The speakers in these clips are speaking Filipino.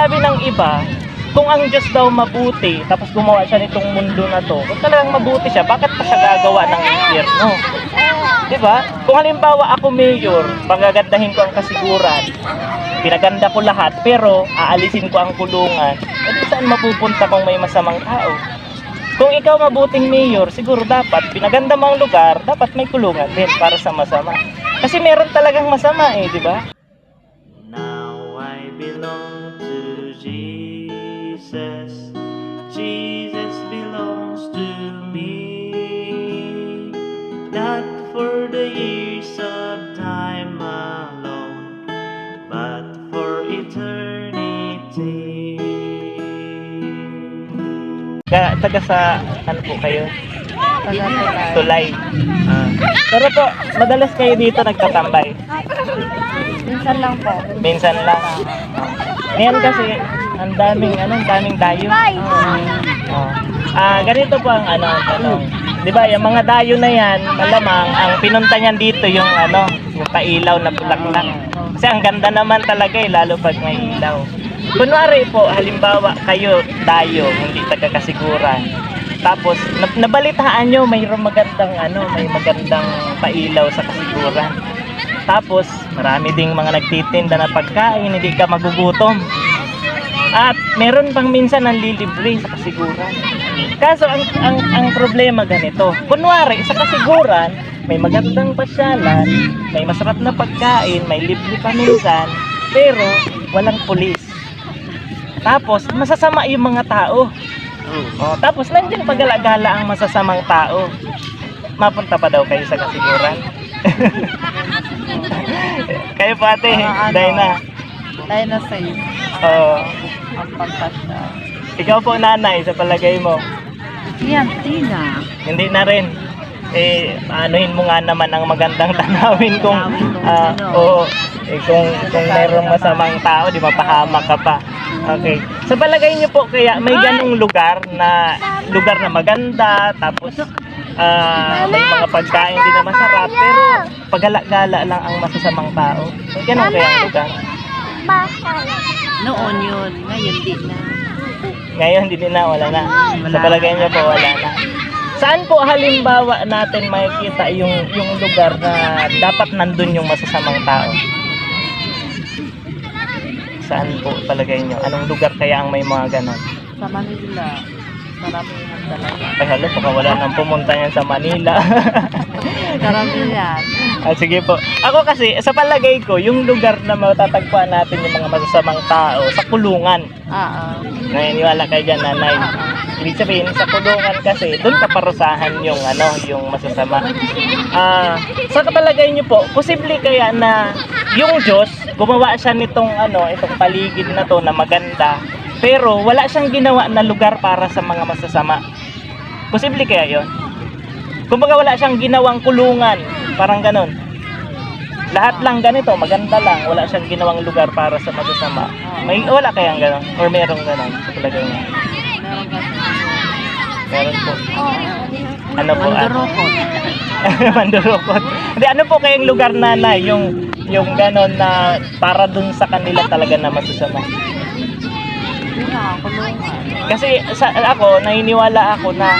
sabi ng iba, kung ang Diyos daw mabuti, tapos gumawa siya nitong mundo na to, kung talagang mabuti siya, bakit pa siya gagawa ng impyerno? Diba? Kung halimbawa ako mayor, pagagandahin ko ang kasiguran, pinaganda ko lahat, pero aalisin ko ang kulungan, edi saan mapupunta kung may masamang tao? Kung ikaw mabuting mayor, siguro dapat, pinaganda mo ang lugar, dapat may kulungan din para sa masama. Kasi meron talagang masama eh, di ba? Now I belong to Jesus. Jesus belongs to me. Not for the years of time alone, but for eternity. Taga sa ano po kayo? Tulay. Pero po, madalas kayo dito nagtatambay? Minsan lang po. Minsan lang. Ngayon kasi, ang daming dayo. Ganito po ang tanong. 'Di ba, yung mga dayo na yan, malamang ang pinunta niyan dito yung yung pailaw na bulaklak. Kasi ang ganda naman talaga lalo pag may ilaw. Kunwari po, halimbawa kayo dayo, hindi taga-kasiguran. Tapos nabalitaan nyo mayroong magandang may magandang pailaw sa kasiguran. Tapos marami ding mga nagtitinda na pagkain, hindi ka magugutom. At meron pang minsan ang lilibre sa kasiguran. Kaso ang problema ganito. Kunwari sa kasiguran, may magandang pasyalan, may masarap na pagkain, may libre pa minsan, pero walang pulis. Tapos masasama yung mga tao. Tapos nandiyan pagala-gala ang masasamang tao. Mapunta pa daw kayo sa kasiguran. Kayo po ate, Dayna. Dayna sa'yo. Ang pagkata. Ikaw po nanay, sa palagay mo? Yan, Tina. Hindi na rin. Anuhin mo nga naman ang magandang tanawin kung kung mayroong masamang tao, di mapahamak ka pa. Okay. Sa palagay niyo po kaya may ganung lugar na maganda, tapos may mga pagkain din na masarap, pero pagala-gala lang ang masasamang tao. May ganun kaya ang lugar? Noon yun, ngayon di na. Ngayon hindi na, wala na. Sa palagay niyo po wala na. Saan po halimbawa natin makikita yung lugar na dapat nandun yung masasamang tao? Saan po palagay nyo? Anong lugar kaya ang may mga ganon? Sa Manila. Marami yan talaga. Ay halo, baka wala nang pumunta yan sa Manila. Marami yan. Sige po. Ako kasi, sa palagay ko, yung lugar na matatagpuan natin yung mga masasamang tao, sa kulungan. Naniniwala kayo dyan, nanay. Ibig sabihin, sa kulungan kasi, doon kaparusahan yung masasama. Sa palagay nyo po, posible kaya na yung Diyos, gumawa siya nitong itong paligid na to na maganda, pero wala siyang ginawa na lugar para sa mga masasama. Posible kaya yon? Kumbaga wala siyang ginawang kulungan, parang ganon. Lahat lang ganito, maganda lang, wala siyang ginawang lugar para sa masasama. Wala kayang ganon? Or merong ganon sa palagay niya? Meron po. Ano po? Mandurukot. Mandurukot. Hindi, ano po kayang lugar nanay? Yung ganon na para dun sa kanila talaga na masasama? Kasi ako, naniniwala ako na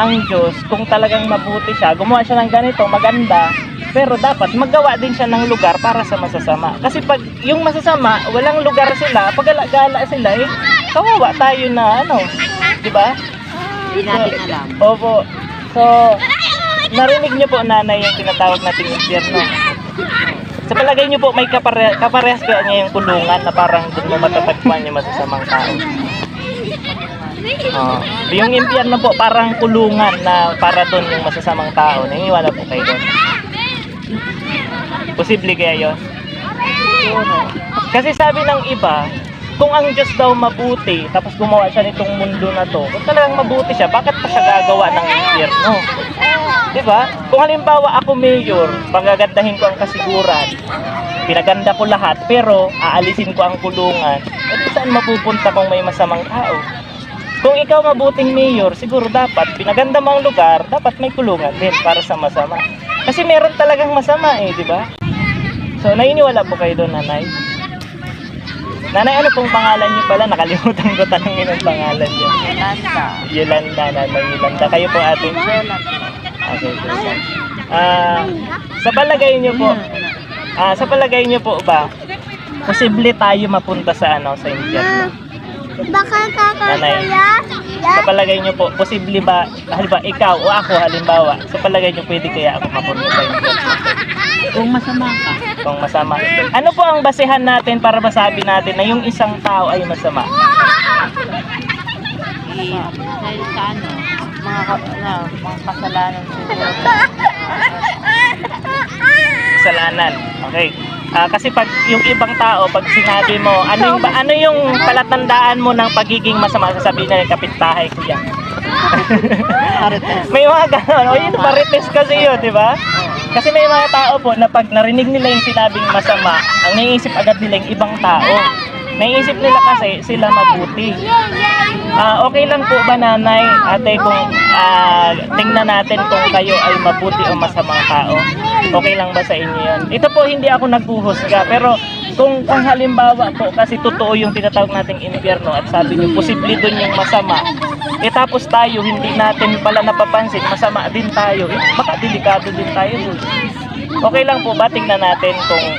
ang Diyos, kung talagang mabuti siya, gumawa siya ng ganito, maganda, pero dapat magawa din siya ng lugar para sa masasama. Kasi pag yung masasama, walang lugar sila, pagala-gala sila, kawawa tayo na di ba? Hindi natin alam. Opo. So, narinig niyo po nanay yung tinatawag nating impyerno. Sa palagay niyo po may kaparehas kaya niya yung kulungan na parang doon mo matatagpuan yung masasamang tao. Yung impyerno po parang kulungan na para doon yung masasamang tao. Naniniwala po kayo doon? Posible kaya yun? Kasi sabi ng iba, kung ang Diyos daw mabuti, tapos gumawa siya nitong mundo na to, kung talagang mabuti siya, bakit pa siya gagawa ng impyerno? Diba? Kung halimbawa ako mayor, pagagandahin ko ang kasiguran, pinaganda ko lahat, pero aalisin ko ang kulungan, edi saan mapupunta kung may masamang tao? Kung ikaw mabuting mayor, siguro dapat, pinaganda mo ang lugar, dapat may kulungan din para sa masama. Kasi meron talagang masama diba? So, naniniwala po kayo doon, nanay? Nanay, ano pong pangalan niyo pala? Nakalimutan ko tanongin ang pangalan niyo. Yolanda. Yolanda, Nanay Yolanda. Kayo po ate? Yolanda. Okay, okay. Sa palagay niyo po, sa palagay niyo po ba, posible tayo mapunta sa sa impyerno? Baka Nanay, kakakaya? sa palagay niyo po, posible ba, halimbawa ikaw o ako halimbawa, sa palagay niyo pwede kaya ako mapunta sa impyerno? Kung masama ka. Kung masama. Ano po ang basehan natin para masabi natin na yung isang tao ay masama? Dahil sa ano, mga kasalanan siguro. Kasalanan. Okay. Kasi pag yung ibang tao, pag sinabi mo, ano yung palatandaan mo ng pagiging masama, sasabihin na yung kapitbahay ko yan. May mga ganon. O yun, marites kasi yun, di ba? Kasi may mga tao po na pag narinig nila yung sinabing masama, ang naiisip agad nila yung ibang tao. Naiisip nila kasi sila mabuti. Okay lang po ba, Nanay, ate, kung tingnan natin kung kayo ay mabuti o masamang tao? Okay lang ba sa inyo yun? Ito po, hindi ako naghuhusga, pero kung halimbawa po, kasi totoo yung tinatawag nating impyerno at sabi niyo, posible dun yung masama, tapos tayo, hindi natin pala napapansin, masama din tayo, baka delikado din tayo dun. Okay lang po ba, tingnan natin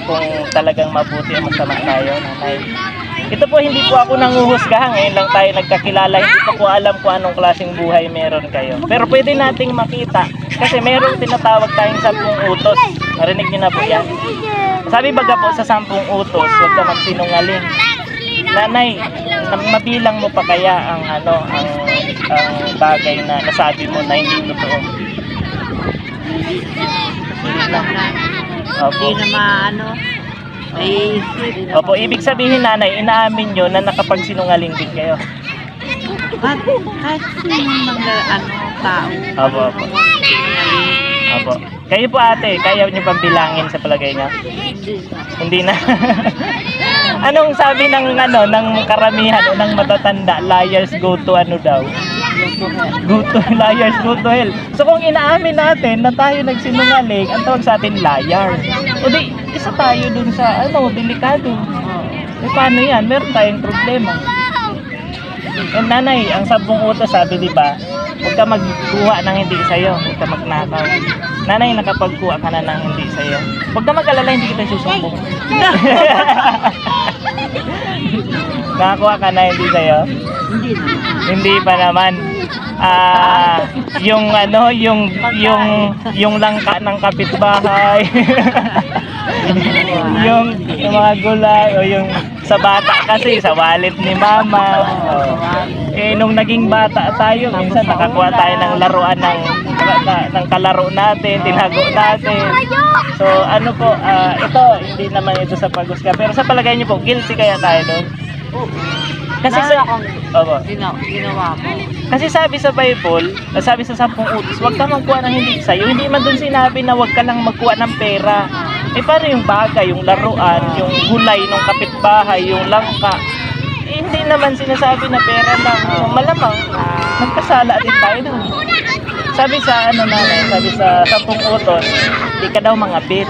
kung talagang mabuti o masama tayo, Nanay? Ito po, hindi po ako nanguhusgahan. Ngayon lang tayo nagkakilala. Hindi ko po alam kung anong klaseng buhay meron kayo. Pero pwede nating makita. Kasi meron tinatawag tayong 10 utos. Narinig niyo na po yan. Sabi baga po sa 10 utos, huwag ka magsinungaling. Nanay, mabilang mo pa kaya ang bagay na nasabi mo na hindi totoo? Hindi na Opo. maano. Ay, Opo, ibig sabihin, Nanay, inaamin nyo na nakapagsinungaling din kayo. kahit sino tao. Opo, opo. Opo. Kayo po, ate, kaya nyo pang bilangin sa palagay nyo? Hindi na. Anong sabi ng karamihan o ng matatanda? Liars go to ano daw? Liars go to hell. So kung inaamin natin na tayo nagsinungaling, ang tawag sa atin liar. O di, isa tayo dun sa delikado. Paano yan? Meron tayong problema. And Nanay, ang 10 utos sabi, di ba? Huwag ka magkuha ng hindi sa'yo. Huwag ka magnakaw. Nanay, nakapagkuha ka na ng hindi sa'yo. Huwag ka mag-alala, hindi kita susumbong. Nakakuha ka na hindi sa'yo? Hindi na. Hindi pa naman. Yung langka ng kapitbahay. yung mga gulay o yung sa bata kasi sa wallet ni mama. Nung naging bata tayo, minsan nakakuha tayo ng laruan ng kalaro natin, tinago natin. So ito hindi naman ito sa paghusga, pero sa palagay niyo po, guilty kaya tayo doon? Kasi Ginawa mo. Kasi sabi sa Bible, sabi sa 10 utos, huwag ka magkuha ng hindi sa'yo. Hindi man doon sinabi na huwag ka lang magkuha ng pera. Paano yung bagay, yung laruan, yung gulay ng kapitbahay, yung langka? Hindi naman sinasabi na pera lang. Malamang, magkasala din tayo doon. Sabi sa Nanay, sabi sa 10 utos, di ka daw mangapit.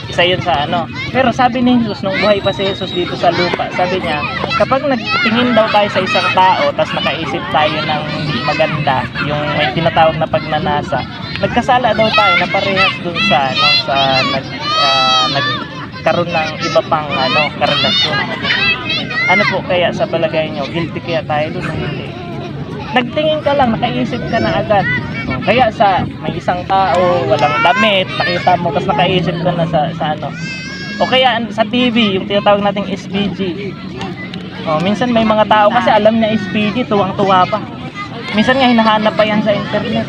Isa yun sa Pero sabi ni Jesus, nung buhay pa si Jesus dito sa lupa, sabi niya, kapag nagtingin daw tayo sa isang tao, tapos nakaisip tayo ng hindi maganda, yung may tinatawag na pagnanasa, nagkasala daw tayo na parehas dun sa nagkaroon ng iba pang karelasyon. Ano po kaya sa palagay nyo? Guilty kaya tayo dun o hindi? Nagtingin ka lang, nakaisip ka na agad. Kaya may isang tao, walang damit, nakita mo, tapos nakaisip ka na sa O kaya sa TV, yung tinatawag nating SPG. Minsan may mga tao kasi alam na SPG, tuwang-tuwa pa. Minsan nga hinahanap pa yan sa internet.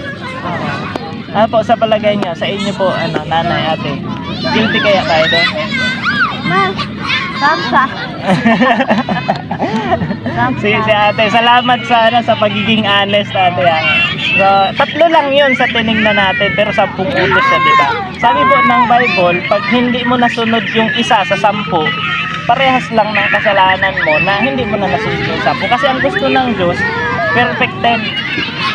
Ano po sa palagay niyo, sa inyo po, Nanay, ate, guilty kaya tayo doon? Samsa. Si ate, salamat sa pagiging honest, ate. So, 3 lang yun sa tinignan natin, pero 10 utos siya, di ba? Sabi po ng Bible, pag hindi mo nasunod yung isa sa 10, parehas lang ng kasalanan mo na hindi mo na nasunod yung 10. Kasi ang gusto ng Diyos, perfected.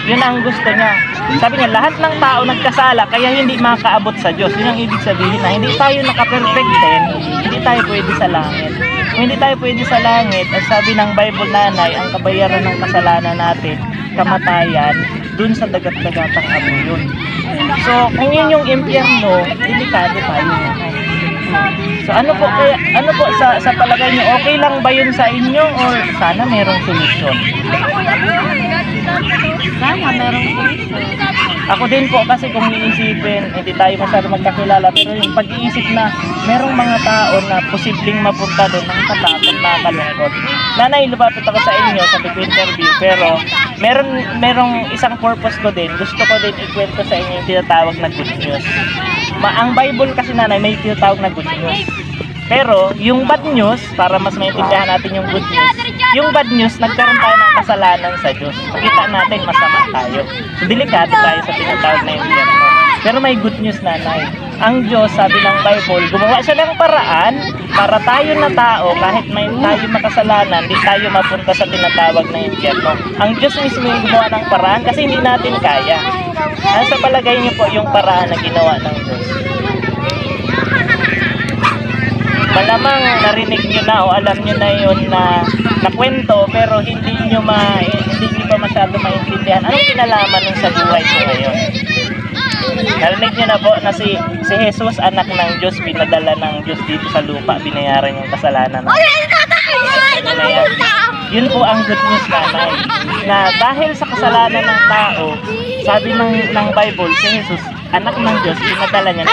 Yun ang gusto niya. Sabi niya, lahat ng tao nagkasala kaya hindi makaabot sa Diyos. Yun ang ibig sabihin na hindi tayo naka-perfected, hindi tayo pwede sa langit. Kung hindi tayo pwede sa langit, at sabi ng Bible, nanay, ang kabayaran ng kasalanan natin, kamatayan, dun sa dagat-dagatang abo yun. So, kung yun yung impyerno, delikado tayo. So, ano po sa palagay niyo, okay lang ba yun sa inyo or sana merong solusyon? Sana merong solusyon. Ako din po kasi kung iisipin, hindi tayo masyado magkakilala, pero yung pag-iisip na merong mga tao na posibleng mapunta doon ng katakot, nakakalungkot. Nanay, lumapit ako sa inyo sa interview, pero merong isang purpose ko din. Gusto ko din ikwento sa inyo yung tinatawag na good news. Ang Bible kasi nanay may tinatawag na good news. Pero yung bad news, para mas maintindihan natin yung good news, yung bad news, nagkaroon tayo ng kasalanan sa Diyos. Nakita natin masama tayo. So, delikado tayo sa tinatawag na impyerno. Pero may good news nanay. Ang Diyos, sabi ng Bible, gumawa siya ng paraan para tayo na tao, kahit may tayo makasalanan, di tayo mapunta sa tinatawag na impyerno. Ang Diyos mismo yung gumawa ng paraan kasi hindi natin kaya. Ano sa palagay niyo po yung paraan na ginawa ng Diyos? Malamang narinig nyo na o alam nyo na yun na kwento, pero hindi nyo pa masyado maintindihan. Anong kinalaman nun sa buhay ko ngayon? Narinig nyo na po na si Jesus, anak ng Diyos, pinadala ng Diyos dito sa lupa, binayaran yung kasalanan natin. Yun po ang good news nanay, na dahil sa kasalanan ng tao, sabi ng Bible, si Jesus, anak ng Diyos, pinadala niya.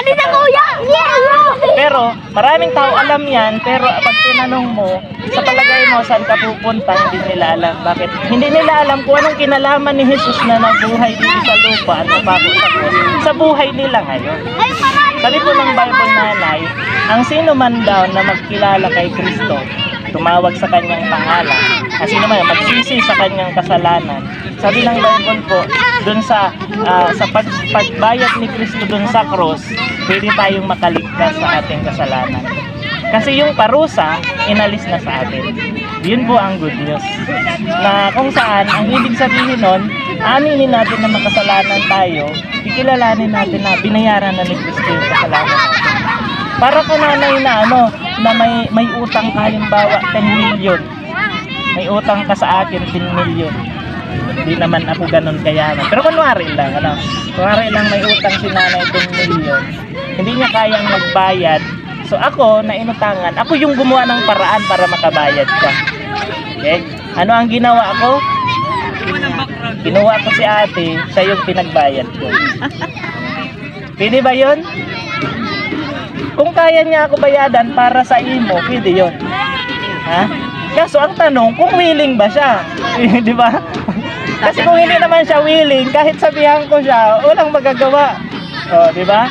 Pero maraming tao alam yan, pero pag tinanong mo, sa palagay mo saan ka pupunta, hindi nila alam. Bakit? Hindi nila alam kung anong kinalaman ni Jesus na nabuhay dito sa lupa at napako sa krus sa buhay nila ngayon. Sabi po ng Bible nanay, ang sino man daw na magkilala kay Kristo, tumawag sa kanyang pangalan, ang sino man magsisi sa kanyang kasalanan, sabi ng Bible po, dun sa pagbayad ni Kristo dun sa cross, pwede tayong makaligtas sa ating kasalanan. Kasi yung parusa, inalis na sa atin. Yun po ang good news. Na kung saan, ang ibig sabihin nun, aminin natin na makasalanan tayo, ikilalanin natin na binayaran na ni Kristo yung kasalanan natin. Para kung nanay na na may utang ka, halimbawa 10 million. May utang ka sa akin 10 million. Hindi naman ako ganun kayaman. Pero kunwari lang, kunwari lang may utang si nanay 10 million. Hindi niya kayang magbayad. So ako, na inutangan, ako yung gumawa ng paraan para makabayad ka. Okay? Ano ang ginawa ko? Ginawa ko si ate, siya yung pinagbayad ko. Pwede ba yun? Kung kaya niya ako bayadan para sa imo, pwede yun. Ha? Kaso ang tanong, kung willing ba siya? Di ba? Kasi kung hindi naman siya willing, kahit sabihan ko siya, walang magagawa. O, di ba?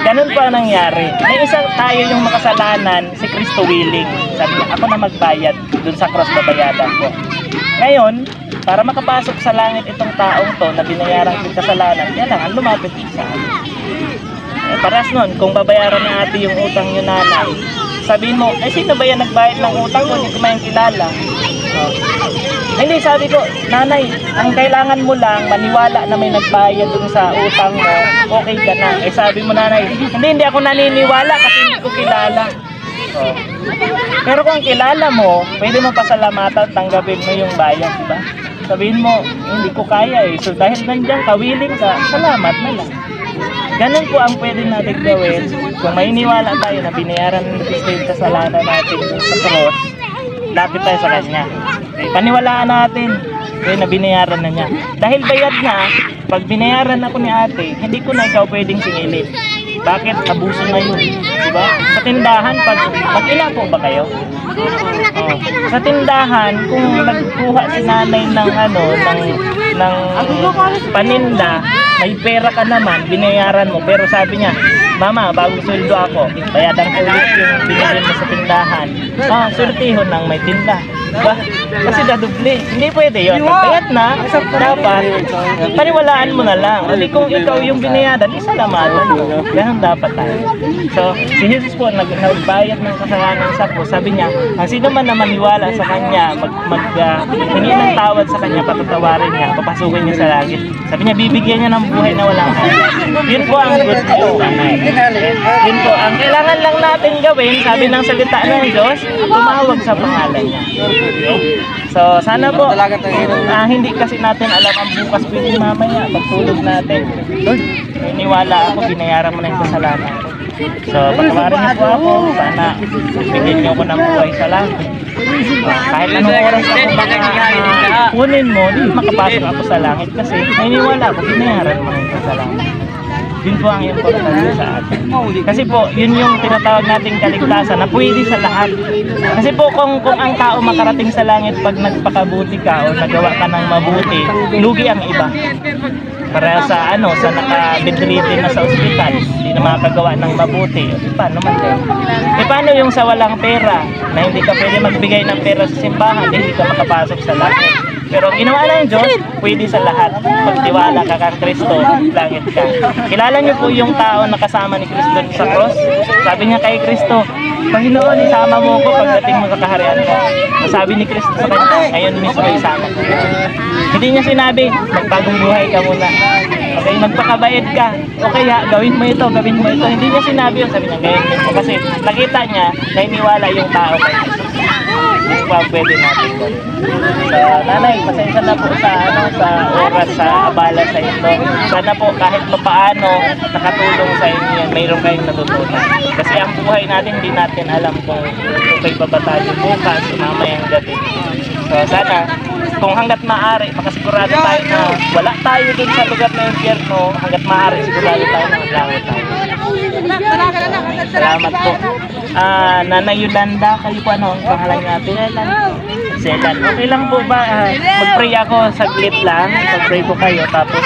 Ganun po ang nangyari. May isang tayo yung makasalanan, si Kristo willing. Sabi niya, ako na magbayad, dun sa cross babayadan ko. Ngayon, para makapasok sa langit itong taong to na binayaran yung kasalanan, kailangan lumapit sa akin. Paras nun, kung babayaran ng ate yung utang nyo nanay, sabihin mo, sino ba yan nagbayad ng utang ko? Hindi ko may kilala. Hindi, sabi ko, nanay, ang kailangan mo lang, maniwala na may nagbayad dun sa utang mo, okay ka na. Sabi mo nanay, hindi ako naniniwala kasi hindi ko kilala. Pero kung kilala mo, pwede mo pasalamatan, tanggapin mo yung bayad, diba? Sabihin mo, hindi ko kaya So dahil nandiyan ka, willing ka, salamat na lang. Ganun po ang pwede natin gawin. Kung may iniwala tayo na binayaran ng Kristo yung kasalanan natin sa cross, lapit tayo sa Kanya. Okay, paniwalaan natin na binayaran na niya. Dahil bayad niya, pag binayaran ako ni ate, hindi ko na ikaw pwedeng singilin. Bakit? Abuso na yun. Diba? Sa tindahan, mag-ina po ba kayo? Sa tindahan, kung nagkuha si nanay ng paninda, may pera ka naman, binayaran mo. Pero sabi niya, mama, bagong sweldo ako, bayadan ko ulit yung binigyan mo sa tindahan. Sweltihon ng may tinda. Diba? Kasi dadoble. Hindi pwede yun. Pagbayad na, dapat, paniwalaan mo na lang. Hindi kung ikaw yung binayadan, isalamatan mo. Ganun dapat tayo. So, si Jesus po, nagbayad ng kasalanan sa po. Sabi niya, ang sino man na maniwala sa Kanya, hingi ng tawad sa Kanya, patatawarin niya, papasukin niya sa langit. Sabi niya, bibigyan niya ng buhay na walang hanggan. Yun po ang good news. Yun po, ang kailangan lang natin gawin, sabi ng salita ng Diyos, tumawag sa pangalan niya. So, sana po, hindi kasi natin alam ang bukas pwede mamaya, pagtulog natin. Lord, niniwala ako, binayaran mo na yung kasalanan ko. So, patawarin niyo po ako, sana bigyan niyo ako ng buhay sa langit. Kahit anong oras ako kunin mo, di makapasok ako sa langit kasi naniniwala ako, binayaran mo na yung kasalanan. Yun po ang importante sa atin. Kasi po, yun yung tinatawag nating kaligtasan na pwede sa lahat. Kasi po, kung ang tao makarating sa langit pag nagpakabuti ka o nagawa ka ng mabuti, lugi ang iba. Para sa sa naka-bedridden na sa ospital, hindi na makakagawa ng mabuti. Paano man din? Paano yung sa walang pera, na hindi ka pwede magbigay ng pera sa simbahan, hindi ka makapasok sa langit? Pero ang ginawa ng Diyos, pwede sa lahat. Pagtiwala ka kang Kristo, langit ka. Kilala niyo po yung tao na kasama ni Kristo sa cross? Sabi niya kay Kristo, Panginoon, isama mo ko pagdating mo sa kaharian ko. Sabi ni Kristo sa kanya, ngayon mismo isama ko. Hindi niya sinabi, magpagong buhay ka muna. Okay, magpakabait ka. Okay ha, gawin mo ito, gawin mo ito. Hindi niya sinabi yun, sabi niya, gawin mo. Kasi nakita niya, naniniwala yung tao kay Kristo. Hindi pa pwede natin gawin. So, nanay, pasensya na po sa oras, sa abala sa ito. Sana po kahit papaano nakatulong sa inyo, mayroon kayong natutunan. Kasi ang buhay natin, hindi natin alam kung okay pa ba tayo bukas, mamayang gabi. So sana, kung hanggat maaari, makasigurado tayo na wala tayo dun sa lugar ng impyerno, hanggat maaari, sigurado tayo na maglangot tayo. Salamat po. Nanay Yolanda, kayo po ano ang pangalan niya? Selan. Okay lang po ba? Mag-pray ako saglit lang. Mag-pray po kayo. Tapos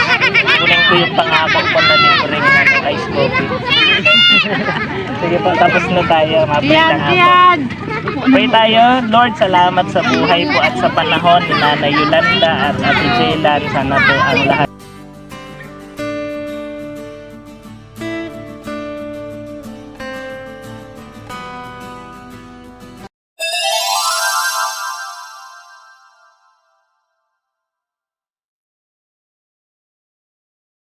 kunin ko yung pangako ko na libreng ice coffee. Sige po, tapos na tayo. Ma-pray lang ako. Pray tayo. Lord, salamat sa buhay po at sa panahon ni Nanay Yolanda at Ate Jelan. Sana po ang lahat